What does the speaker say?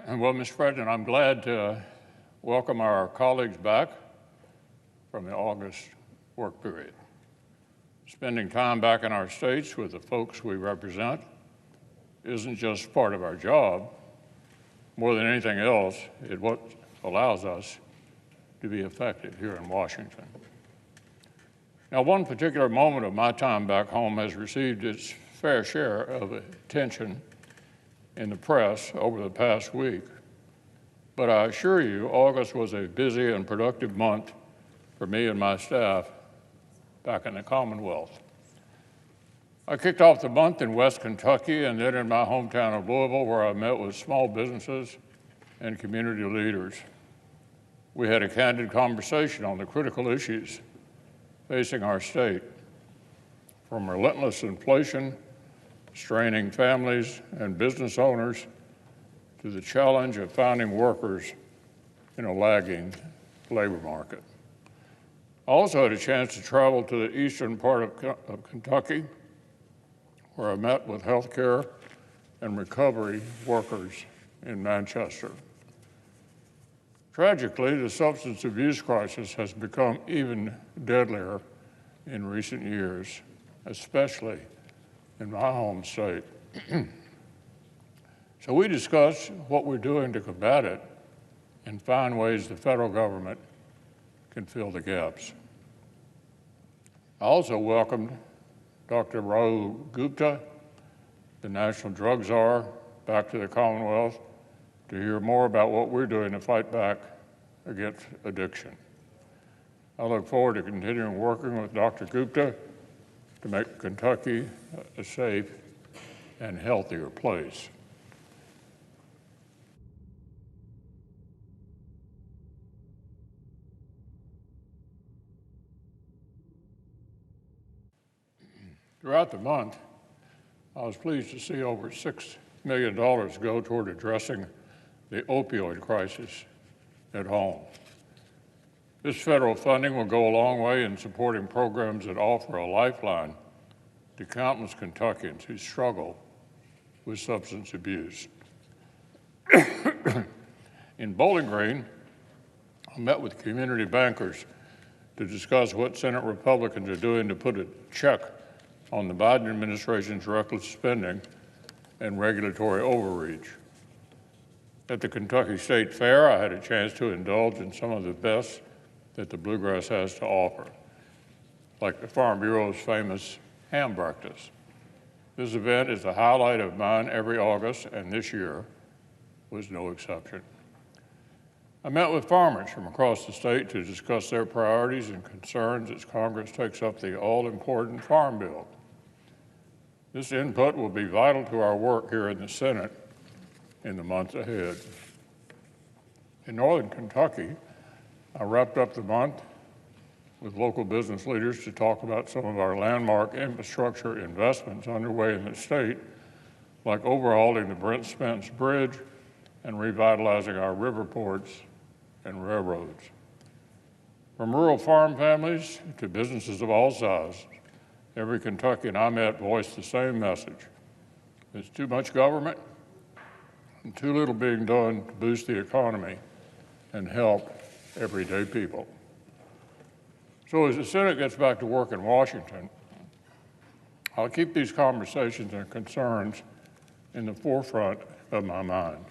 Well, Mr. President, I'm glad to welcome our colleagues back from the August work period. Spending time back in our states with the folks we represent isn't just part of our job. More than anything else, it's what allows us to be effective here in Washington. Now, one particular moment of my time back home has received its fair share of attention in the press over the past week. But I assure you, August was a busy and productive month for me and my staff back in the Commonwealth. I kicked off the month in West Kentucky and then in my hometown of Louisville, where I met with small businesses and community leaders. We had a candid conversation on the critical issues facing our state, from relentless inflation straining families and business owners to the challenge of finding workers in a lagging labor market. I also had a chance to travel to the eastern part of Kentucky, where I met with healthcare and recovery workers in Manchester. Tragically, the substance abuse crisis has become even deadlier in recent years, especially in my home state. So we discussed what we're doing to combat it and find ways the federal government can fill the gaps. I also welcomed Dr. Rahul Gupta, the National Drug Czar, back to the Commonwealth to hear more about what we're doing to fight back against addiction. I look forward to continuing working with Dr. Gupta to make Kentucky a safe and healthier place. Throughout the month, I was pleased to see over $6 million go toward addressing the opioid crisis at home. This federal funding will go a long way in supporting programs that offer a lifeline to countless Kentuckians who struggle with substance abuse. In Bowling Green, I met with community bankers to discuss what Senate Republicans are doing to put a check on the Biden administration's reckless spending and regulatory overreach. At the Kentucky State Fair, I had a chance to indulge in some of the best that the Bluegrass has to offer, like the Farm Bureau's famous ham breakfast. This event is the highlight of mine every August, and this year was no exception. I met with farmers from across the state to discuss their priorities and concerns as Congress takes up the all-important Farm Bill. This input will be vital to our work here in the Senate in the months ahead. In northern Kentucky, I wrapped up the month with local business leaders to talk about some of our landmark infrastructure investments underway in the state, like overhauling the Brent Spence Bridge and revitalizing our river ports and railroads. From rural farm families to businesses of all sizes, every Kentuckian I met voiced the same message. There's too much government and too little being done to boost the economy and help everyday people. So as the Senate gets back to work in Washington, I'll keep these conversations and concerns in the forefront of my mind.